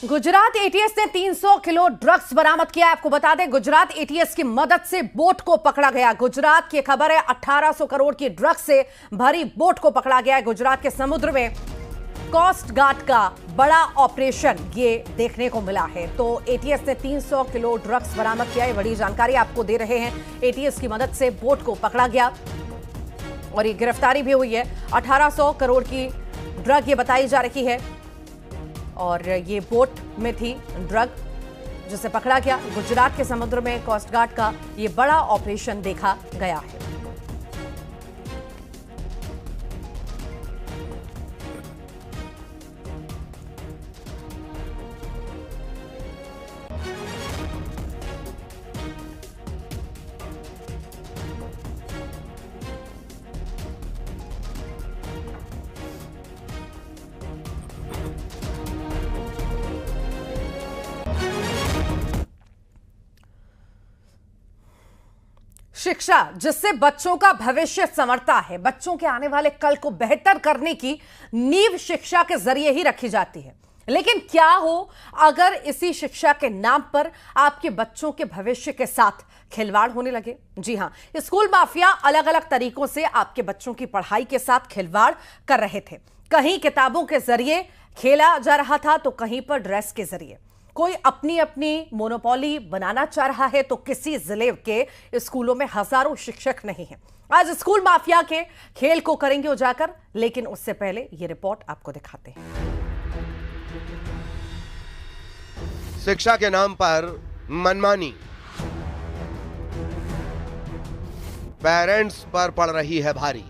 Gujarat ATS ने 300 kilo drugs बरामद किया। आपको बता दें, गुजरात एटीएस की मदद से बोट को पकड़ा गया। गुजरात की खबर है, 1800 करोड़ की ड्रग्स से भरी बोट को पकड़ा गया है। गुजरात के समुद्र में कोस्ट गार्ड का बड़ा ऑपरेशन ये देखने को मिला है। तो एटीएस ने 300 किलो ड्रग्स बरामद किया है। बड़ी जानकारी आपको दे रहे हैं। एटीएस की मदद से बोट को पकड़ा गया और ये गिरफ्तारी भी हुई है। 1800 करोड़ की ड्रग ये बताई जा रही है और ये बोट में थी ड्रग जिसे पकड़ा गया। गुजरात के समुद्र में कोस्ट गार्ड का ये बड़ा ऑपरेशन देखा गया है। शिक्षा जिससे बच्चों का भविष्य संवरता है, बच्चों के आने वाले कल को बेहतर करने की नींव शिक्षा के जरिए ही रखी जाती है। लेकिन क्या हो अगर इसी शिक्षा के नाम पर आपके बच्चों के भविष्य के साथ खिलवाड़ होने लगे? जी हां, स्कूल माफिया अलग अलग तरीकों से आपके बच्चों की पढ़ाई के साथ खिलवाड़ कर रहे थे। कहीं किताबों के जरिए खेला जा रहा था तो कहीं पर ड्रेस के जरिए। कोई अपनी अपनी मोनोपोली बनाना चाह रहा है तो किसी जिले के स्कूलों में हजारों शिक्षक नहीं हैं। आज स्कूल माफिया के खेल को करेंगे उजागर, लेकिन उससे पहले ये रिपोर्ट आपको दिखाते हैं। शिक्षा के नाम पर मनमानी, पेरेंट्स पर पड़ रही है भारी।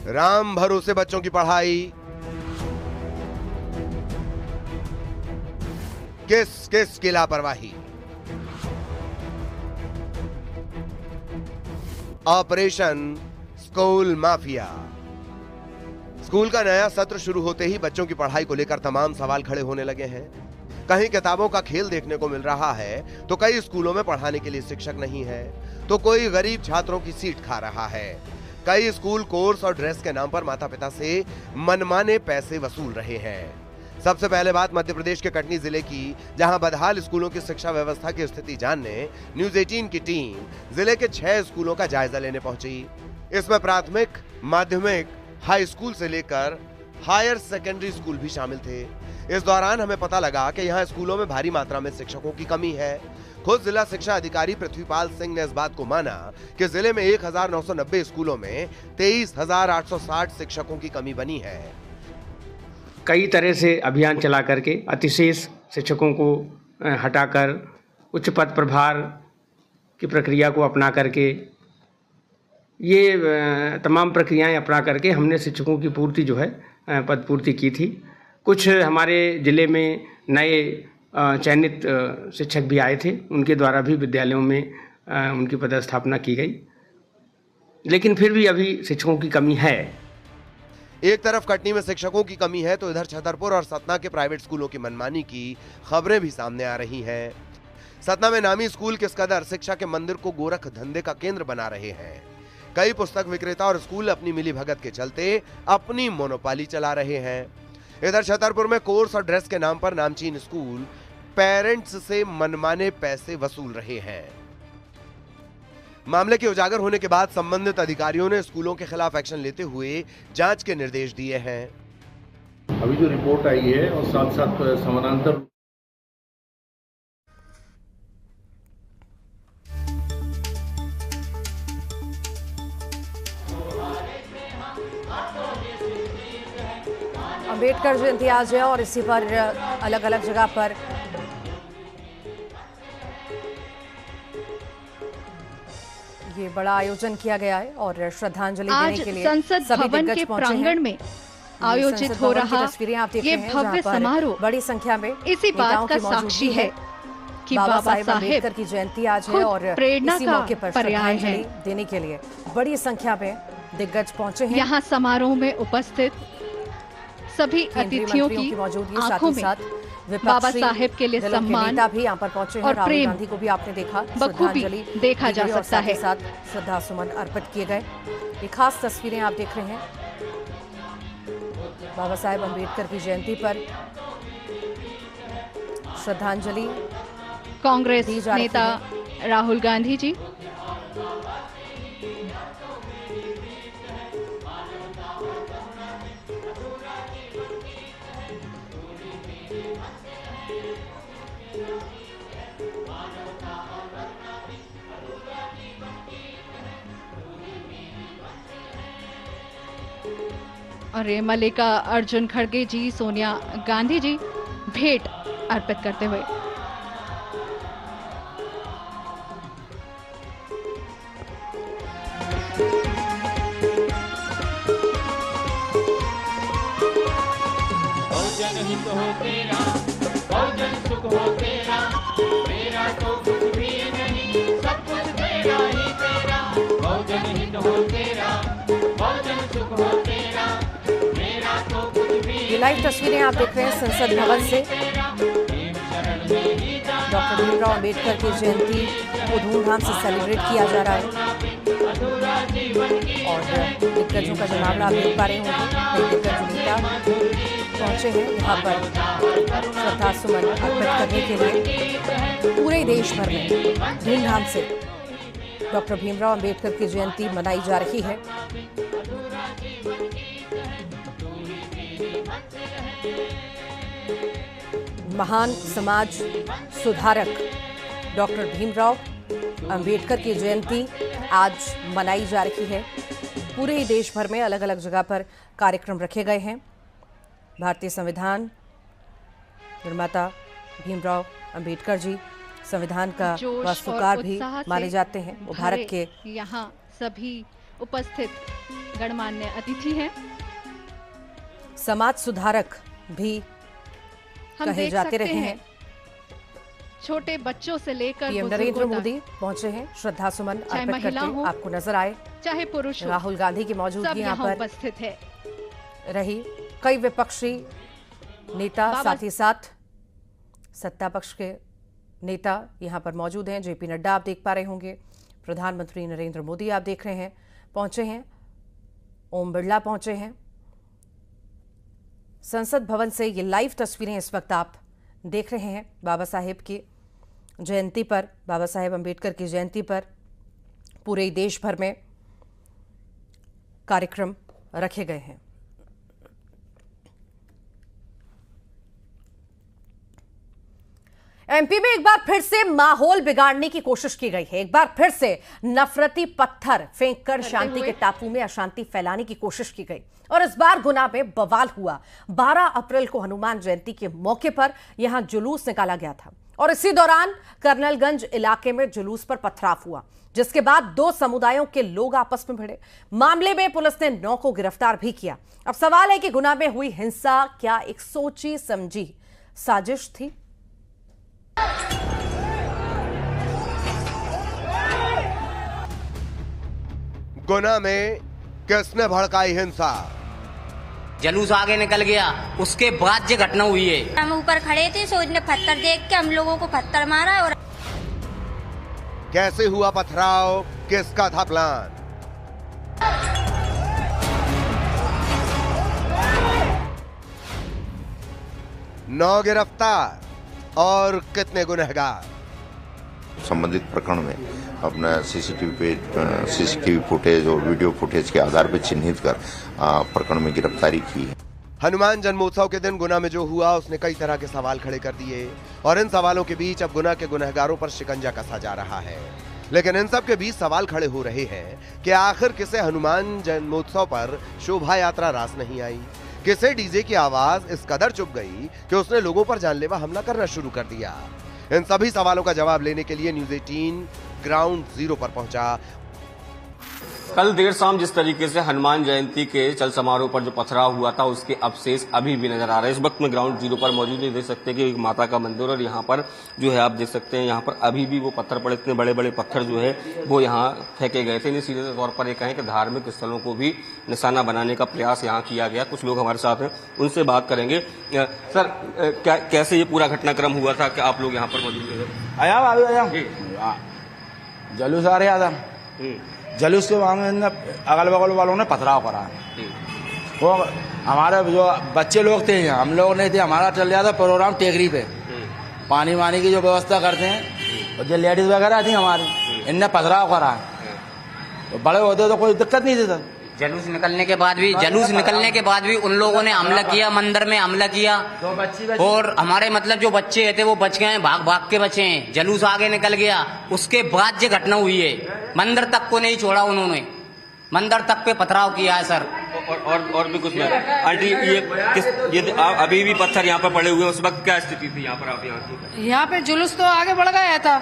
राम भरोसे बच्चों की पढ़ाई, किस किस की लापरवाही। Operation school mafia. स्कूल का नया सत्र शुरू होते ही बच्चों की पढ़ाई को लेकर तमाम सवाल खड़े होने लगे हैं। कहीं किताबों का खेल देखने को मिल रहा है तो कई स्कूलों में पढ़ाने के लिए शिक्षक नहीं है, तो कोई गरीब छात्रों की सीट खा रहा है। कई स्कूल कोर्स और ड्रेस के नाम पर माता पिता से मनमाने पैसे वसूल रहे हैं। सबसे पहले बात मध्य प्रदेश के कटनी जिले की, जहां बदहाल स्कूलों की शिक्षा व्यवस्था की स्थिति जानने न्यूज 18 की टीम जिले के 6 स्कूलों का जायजा लेने पहुंची। इसमें प्राथमिक, माध्यमिक, हाई स्कूल से लेकर हायर सेकेंडरी स्कूल भी शामिल थे। इस दौरान हमें पता लगा कि यहाँ स्कूलों में भारी मात्रा में शिक्षकों की कमी है। खुद जिला शिक्षा अधिकारी पृथ्वीपाल सिंह ने इस बात को माना कि जिले में 1990 स्कूलों में 23,860 शिक्षकों की कमी बनी है। कई तरह से अभियान चला करके अतिशेष शिक्षकों को हटाकर उच्च पद प्रभार की प्रक्रिया को अपना करके ये तमाम प्रक्रियाएं अपना करके हमने शिक्षकों की पूर्ति जो है पद पूर्ति की थी। कुछ हमारे ज़िले में नए चयनित शिक्षक भी आए थे, उनके द्वारा भी विद्यालयों में उनकी पदस्थापना की गई, लेकिन फिर भी अभी शिक्षकों की कमी है। एक तरफ कटनी में शिक्षकों की कमी है तो इधर छतरपुर और सतना के प्राइवेट स्कूलों की मनमानी की खबरें भी सामने आ रही हैं। सतना में नामी स्कूल किस कदर शिक्षा के मंदिर को गोरख धंधे का केंद्र बना रहे हैं। कई पुस्तक विक्रेता और स्कूल अपनी मिलीभगत के चलते अपनी मोनोपोली चला रहे हैं। इधर छतरपुर में कोर्स और ड्रेस के नाम पर नामचीन स्कूल पेरेंट्स से मनमाने पैसे वसूल रहे हैं। मामले के उजागर होने के बाद संबंधित अधिकारियों ने स्कूलों के खिलाफ एक्शन लेते हुए जांच के निर्देश दिए हैं। अभी जो रिपोर्ट आई है और साथ साथ समानांतर अम्बेडकर जयंती आज है और इसी पर अलग अलग जगह पर ये बड़ा आयोजन किया गया है और श्रद्धांजलि देने के लिए संसद भवन के प्रांगण में आयोजित हो रहा ये भव्य समारोह बड़ी संख्या में इसी बात का साक्षी है कि बाबा साहेब अम्बेडकर की जयंती आज है और प्रेरणा इसी मौके पर श्रद्धांजलि देने के लिए बड़ी संख्या में दिग्गज पहुंचे हैं। यहाँ समारोह में उपस्थित सभी अतिथियों की मौजूदगी, आंखों में बाबा साहेब के लिए सम्मान भी यहाँ पर पहुंचे हैं। और राहुल प्रेम गांधी को भी आपने देखा, बखूबी देखा जा सकता है। साथ श्रद्धा सुमन अर्पित किए गए। ये खास तस्वीरें आप देख रहे हैं। बाबा साहेब अम्बेडकर की जयंती पर श्रद्धांजलि कांग्रेस दी जा रही नेता राहुल गांधी जी। और ये मल्लिकार्जुन खड़गे जी, सोनिया गांधी जी भेंट अर्पित करते हुए। बहुजन हित हो तेरा, बहुजन सुख हो तेरा, मेरा तो कुछ भी नहीं, सब कुछ तेरा ही तेरा। बहुजन हित हो तेरा, बहुजन सुख हो तेरा, मेरा तो कुछ भी। ये लाइव तस्वीरें आप देख रहे हैं संसद भवन से। डॉक्टर भीमराव अंबेडकर की जयंती को धूमधाम से सेलिब्रेट किया जा रहा है और दिग्गजों का जमावड़ा आप देख पा रहे होंगे। दिग्गज नेता पहुंचे हैं यहाँ पर श्रद्धा सुमन अर्पित करने के लिए। पूरे देश भर में धूमधाम से डॉक्टर भीमराव अंबेडकर की जयंती मनाई जा रही है। महान समाज सुधारक डॉक्टर भीमराव अंबेडकर की जयंती आज मनाई जा रही है। पूरे ही देश भर में अलग अलग जगह पर कार्यक्रम रखे गए हैं। भारतीय संविधान निर्माता भीमराव अंबेडकर जी संविधान का वास्तुकार भी माने जाते हैं। वो भारत के यहाँ सभी उपस्थित गणमान्य अतिथि हैं। समाज सुधारक भी कहे जाते रहे हैं। छोटे बच्चों से लेकर पीएम नरेंद्र मोदी पहुंचे हैं श्रद्धा सुमन अर्पित करते हुए। आपको नजर आए चाहे पुरुष, राहुल गांधी की मौजूदगी यहाँ पर उपस्थित है रही। कई विपक्षी नेता, साथ ही साथ सत्ता पक्ष के नेता यहाँ पर मौजूद हैं। जेपी नड्डा आप देख पा रहे होंगे, प्रधानमंत्री नरेंद्र मोदी आप देख रहे हैं पहुंचे हैं, ओम बिरला पहुंचे हैं। संसद भवन से ये लाइव तस्वीरें इस वक्त आप देख रहे हैं। बाबा साहेब की जयंती पर, बाबा साहेब अम्बेडकर की जयंती पर पूरे देश भर में कार्यक्रम रखे गए हैं। एमपी में एक बार फिर से माहौल बिगाड़ने की कोशिश की गई है। एक बार फिर से नफरती पत्थर फेंककर शांति के टापू में अशांति फैलाने की कोशिश की गई और इस बार गुना में बवाल हुआ। 12 अप्रैल को हनुमान जयंती के मौके पर यहां जुलूस निकाला गया था और इसी दौरान कर्नलगंज इलाके में जुलूस पर पथराव हुआ, जिसके बाद 2 समुदायों के लोग आपस में भिड़े। मामले में पुलिस ने 9 को गिरफ्तार भी किया। अब सवाल है कि गुना में हुई हिंसा क्या एक सोची समझी साजिश थी? गुना में किसने भड़काई हिंसा? जलूस आगे निकल गया, उसके बाद ये घटना हुई है। हम ऊपर खड़े थे, सोचने पत्थर देख के हम लोगों को पत्थर मारा। और कैसे हुआ पथराव? किसका था प्लान? नौ गिरफ्तार और कितने गुनहगार? संबंधित प्रकरण में अपना सीसीटीवी फुटेज और वीडियो फुटेज के आधार पर चिन्हित कर प्रकरण में गिरफ्तारी की है। हनुमान जन्मोत्सव के दिन गुना में जो हुआ उसने कई तरह के सवाल खड़े कर दिए और इन सवालों के बीच अब गुना के गुनहगारों पर शिकंजा कसा जा रहा है। लेकिन इन सब के बीच सवाल खड़े हो रहे हैं कि आखिर किसे हनुमान जन्मोत्सव पर शोभा यात्रा रास नहीं आई, किसे डीजे की आवाज इस कदर चुप गई कि उसने लोगों पर जानलेवा हमला करना शुरू कर दिया। इन सभी सवालों का जवाब लेने के लिए न्यूज़ 18 ग्राउंड जीरो पर पहुंचा। कल देर शाम जिस तरीके से हनुमान जयंती के चल समारोह पर जो पथराव हुआ था उसके अवशेष अभी भी नजर आ रहे हैं। इस वक्त में ग्राउंड जीरो पर मौजूद है, देख सकते हैं कि एक माता का मंदिर और यहाँ पर जो है आप देख सकते हैं यहाँ पर अभी भी वो पत्थर पड़े, इतने बड़े बड़े पत्थर जो है वो यहाँ फेंके गए थे। इन्हें सीधे तौर पर ये कहें कि धार्मिक स्थलों को भी निशाना बनाने का प्रयास यहाँ किया गया। कुछ लोग हमारे साथ हैं, उनसे बात करेंगे। सर, कैसे ये पूरा घटनाक्रम हुआ था कि आप लोग यहाँ पर मौजूद थे? जलूस आ रहा था, जलूस के अगल बगल वालों ने पथराव करा। वो हमारे जो बच्चे लोग थे यहाँ, हम लोग नहीं थे, हमारा चल रहा था प्रोग्राम टेकरी पे, पानी वानी की जो व्यवस्था करते हैं, और जो लेडीज वगैरह थी हमारी, इनने पथराव करा। तो बड़े होते तो कोई दिक्कत नहीं थी सर। जुलूस निकलने के बाद भी उन लोगों ने हमला किया, मंदिर में हमला किया, और हमारे मतलब जो बच्चे थे वो बच गए, भाग के बचे हैं। जुलूस आगे निकल गया, उसके बाद ये घटना हुई है। मंदिर तक को नहीं छोड़ा उन्होंने, मंदिर तक पे पथराव किया है सर। और भी कुछ नहीं। आंटी ये अभी भी पत्थर यहाँ पर पड़े हुए हैं, उस वक्त क्या स्थिति थी यहाँ पर? आप यहाँ पे जुलूस तो आगे बढ़ गया था,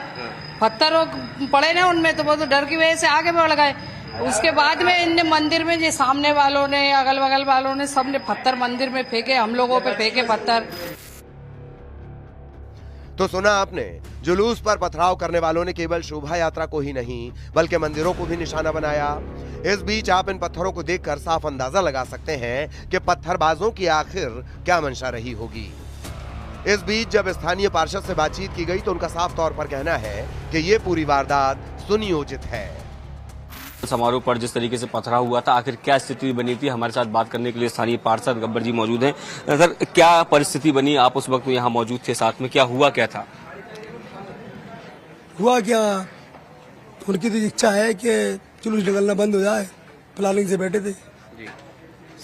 पत्थर पड़े ना उनमें, तो वो तो डर की वजह से आगे बढ़ गए। उसके बाद में इनने मंदिर में जो सामने वालों ने, अगल बगल वालों ने, सबने पत्थर मंदिर में फेंके, हम लोगों पे फेंके पत्थर। तो सुना आपने, जुलूस पर पथराव करने वालों ने केवल शोभा यात्रा को ही नहीं बल्कि मंदिरों को भी निशाना बनाया। इस बीच आप इन पत्थरों को देखकर साफ अंदाजा लगा सकते हैं कि पत्थरबाजों की आखिर क्या मंशा रही होगी। इस बीच जब स्थानीय पार्षद से बातचीत की गई तो उनका साफ तौर पर कहना है कि ये पूरी वारदात सुनियोजित है। समारोह पर जिस तरीके से पथराव हुआ था, आखिर क्या स्थिति बनी थी, हमारे साथ बात करने के लिए स्थानीय पार्षद गब्बर जी मौजूद हैं। सर, क्या परिस्थिति बनी? आप उस वक्त यहाँ मौजूद थे, साथ में क्या हुआ, क्या था? हुआ क्या, उनकी तो इच्छा है कि जुलूस निकलना बंद हो जाए, प्लानिंग से बैठे थे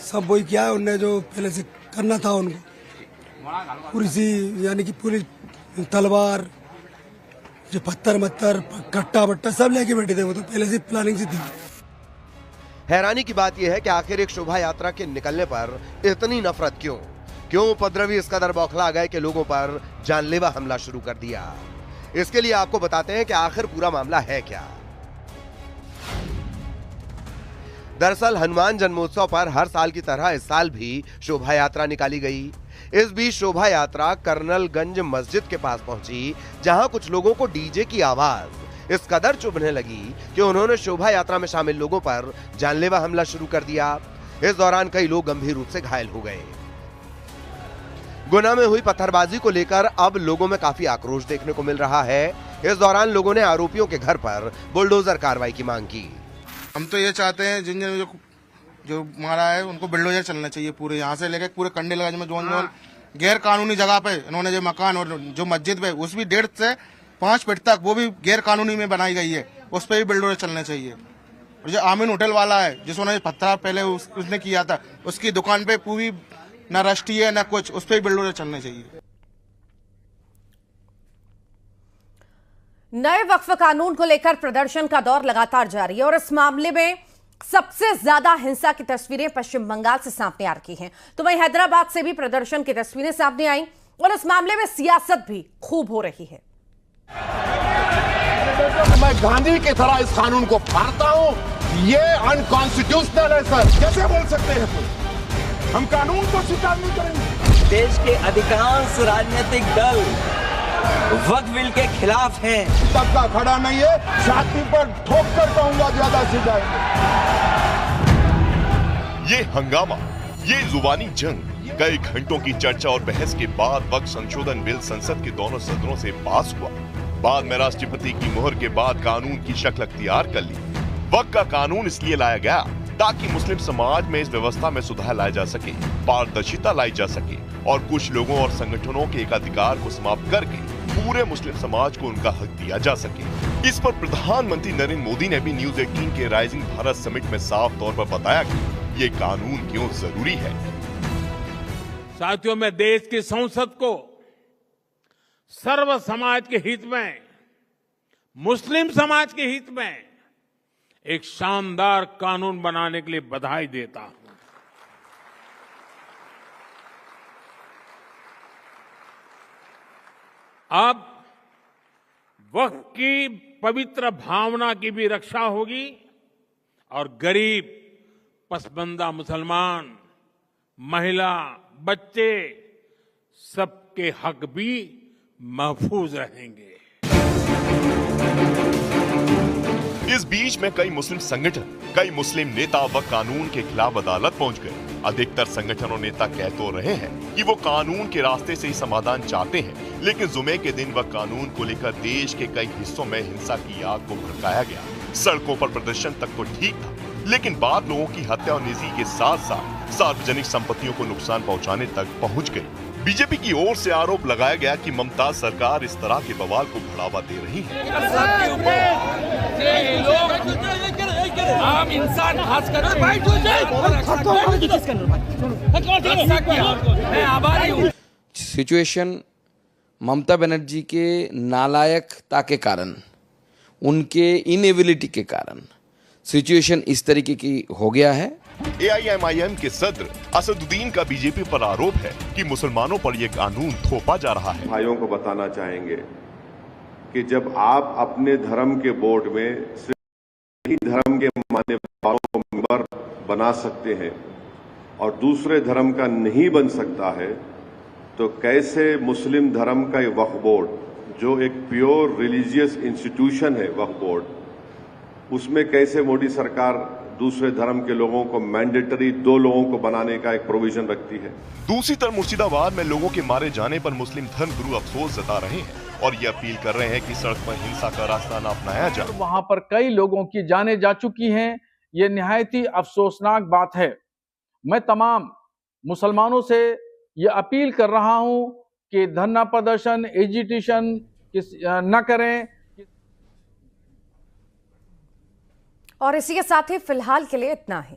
सब, वही क्या है उनने जो पहले से करना था उनको, पूरी सी यानी कि पूरी तलवार, जो पत्थर मत्थर कट्टा बट्टा सब लेके बैठे थे, वो तो पहले से प्लानिंग से थी। हैरानी की बात यह है कि आखिर एक शोभा यात्रा के निकलने पर इतनी नफरत क्यों उपद्रवी इस कदर बौखला गए कि लोगों पर जानलेवा हमला शुरू कर दिया। इसके लिए आपको बताते हैं कि आखिर पूरा मामला है क्या। दरअसल हनुमान जन्मोत्सव पर हर साल की तरह इस साल भी शोभा यात्रा निकाली गई। इस बीच शोभा यात्रा कर्नलगंज मस्जिद के पास पहुंची, जहां कुछ लोगों को डीजे की आवाज इस कदर चुभने लगी कि उन्होंने शोभा यात्रा में शामिल लोगों पर जानलेवा हमला शुरू कर दिया। इस दौरान कई लोग गंभीर रूप से घायल हो गए। गुना में हुई पत्थरबाजी को लेकर अब लोगों में काफी आक्रोश देखने को मिल रहा है। इस दौरान लोगों ने आरोपियों के घर पर बुलडोजर कार्रवाई की मांग की। हम तो ये चाहते हैं जिन जो मारा है उनको बुलडोजर चलना चाहिए, पूरे यहाँ से लेकर पूरे कंडीलगंज में जोन गैर कानूनी जगह पे इन्होंने जो मकान और जो मस्जिद पे उस भी 1.5 से 5 फीट तक वो भी गैर कानूनी में बनाई गई है, उस पर भी बुलडोजर चलने चाहिए। और जो आमीन होटल वाला है जिसने पत्थर पहले उसने किया था, उसकी दुकान पे पूरी न रस्टी है न कुछ, उस पर भी बुलडोजर चलने चाहिए। नए वक्फ कानून को लेकर प्रदर्शन का दौर लगातार जारी है और इस मामले में सबसे ज्यादा हिंसा की तस्वीरें पश्चिम बंगाल से सामने आ रही हैं। तो वहीं हैदराबाद से भी प्रदर्शन की तस्वीरें सामने आई और इस मामले में सियासत भी खूब हो रही है। मैं गांधी की तरह इस कानून को फाड़ता हूं, ये अनकॉन्स्टिट्यूशनल है सर। कैसे बोल सकते हैं हम कानून को स्वीकार नहीं करेंगे? देश के अधिकांश राजनीतिक दल वक्फ बिल के खिलाफ हैं। सबका खड़ा नहीं है, छाती पर ठोक कर कहूंगा ज्यादा से जाएंगे। ये हंगामा, ये जुबानी जंग कई घंटों की चर्चा और बहस के बाद वक्फ संशोधन बिल संसद के दोनों सदनों से पास हुआ। बाद में राष्ट्रपति की मुहर के बाद कानून की शक्ल अख्तियार कर ली। वक्फ का कानून इसलिए लाया गया ताकि मुस्लिम समाज में इस व्यवस्था में सुधार लाया जा सके, पारदर्शिता लाई जा सके और कुछ लोगों और संगठनों के एकाधिकार को समाप्त करके पूरे मुस्लिम समाज को उनका हक दिया जा सके। इस पर प्रधानमंत्री नरेंद्र मोदी ने भी न्यूज 18 के राइजिंग भारत समिट में साफ तौर पर बताया कि ये कानून क्यों जरूरी है। साथियों, मैं देश की संसद को सर्व समाज के हित में, मुस्लिम समाज के हित में एक शानदार कानून बनाने के लिए बधाई देता हूं। अब वक्फ की पवित्र भावना की भी रक्षा होगी और गरीब, पसबंदा मुसलमान, महिला, बच्चे सबके हक भी महफूज रहेंगे। इस बीच में कई मुस्लिम संगठन, कई मुस्लिम नेता वक्फ कानून के खिलाफ अदालत पहुंच गए। अधिकतर संगठन और नेता कह तो रहे हैं कि वो कानून के रास्ते से ही समाधान चाहते हैं, लेकिन जुमे के दिन वक्फ कानून को लेकर देश के कई हिस्सों में हिंसा की आग को भड़काया गया। सड़कों पर प्रदर्शन तक तो ठीक था, लेकिन बाद लोगों की हत्या और निजी के साथ साथ सार्वजनिक संपत्तियों को नुकसान पहुंचाने तक पहुंच गई। बीजेपी की ओर से आरोप लगाया गया कि ममताज सरकार इस तरह के बवाल को बढ़ावा दे रही है। आम इंसान खासकर मैं आभारी हूँ। सिचुएशन ममता बनर्जी के नालायकता के कारण, उनके इनएबिलिटी के कारण सिचुएशन इस तरीके की हो गया है। AIMIM के सदर असदुद्दीन का बीजेपी पर आरोप है कि मुसलमानों पर यह कानून थोपा जा रहा है। भाइयों को बताना चाहेंगे कि जब आप अपने धर्म के बोर्ड में सिर्फ ही धर्म के मानने वालों को मेंबर बना सकते हैं और दूसरे धर्म का नहीं बन सकता है, तो कैसे मुस्लिम धर्म का वक्फ बोर्ड, जो एक प्योर रिलीजियस इंस्टीट्यूशन है वक्फ बोर्ड, उसमें कैसे मोदी सरकार दूसरे धर्म के लोगों को मैंडेटरी 2 लोगों को बनाने का एक प्रोविजन रखती है। दूसरी तरफ मुर्शिदाबाद में लोगों के मारे जाने पर मुस्लिम धर्मगुरु अफसोस जता रहे हैं और ये अपील कर रहे हैं कि सड़क पर हिंसा का रास्ता न अपनाया जाए। वहां पर कई लोगों की जानें जा चुकी हैं। ये निहायत ही अफसोसनाक बात है। मैं तमाम मुसलमानों से ये अपील कर रहा हूं कि धरना प्रदर्शन, एजिटेशन न करें। और इसी के साथ ही फिलहाल के लिए इतना ही।